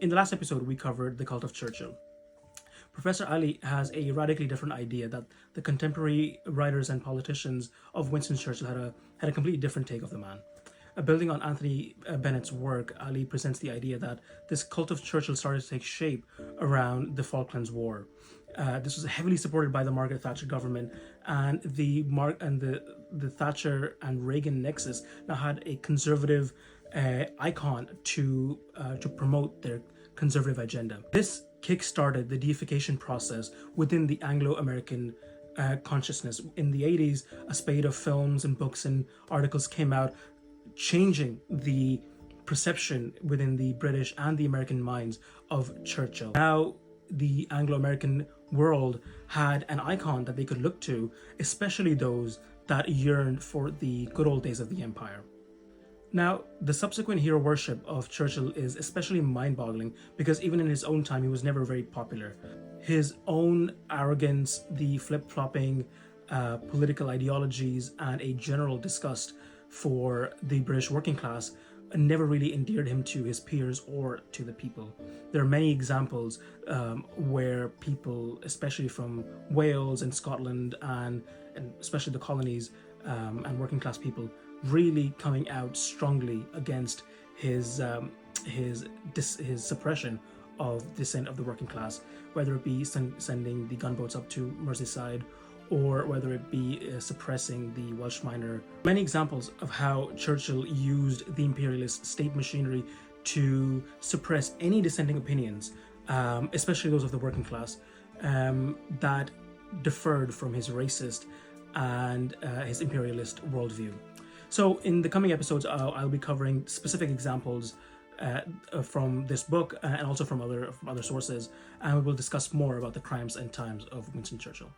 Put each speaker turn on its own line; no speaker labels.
In the last episode, we covered the cult of Churchill. Professor Ali has a radically different idea that the contemporary writers and politicians of Winston Churchill had a completely different take of the man. Building on Anthony Bennett's work, Ali presents the idea that this cult of Churchill started to take shape around the Falklands War. This was heavily supported by the Margaret Thatcher government, and the Thatcher and Reagan nexus now had a conservative icon to promote their conservative agenda. This kick-started the deification process within the Anglo-American consciousness. In the 80s, a spate of films and books and articles came out, changing the perception within the British and the American minds of Churchill. Now, the Anglo-American world had an icon that they could look to, especially those that yearned for the good old days of the empire. Now, the subsequent hero worship of Churchill is especially mind-boggling because even in his own time, he was never very popular. His own arrogance, the flip-flopping political ideologies, and a general disgust for the British working class never really endeared him to his peers or to the people. There are many examples where people, especially from Wales and Scotland and especially the colonies and working class people, really coming out strongly against his suppression of dissent of the working class, whether it be sending the gunboats up to Merseyside or whether it be suppressing the Welsh miner. Many examples of how Churchill used the imperialist state machinery to suppress any dissenting opinions, especially those of the working class, that differed from his racist and his imperialist worldview. So in the coming episodes, I'll be covering specific examples from this book and also from other sources, and we will discuss more about the crimes and times of Winston Churchill.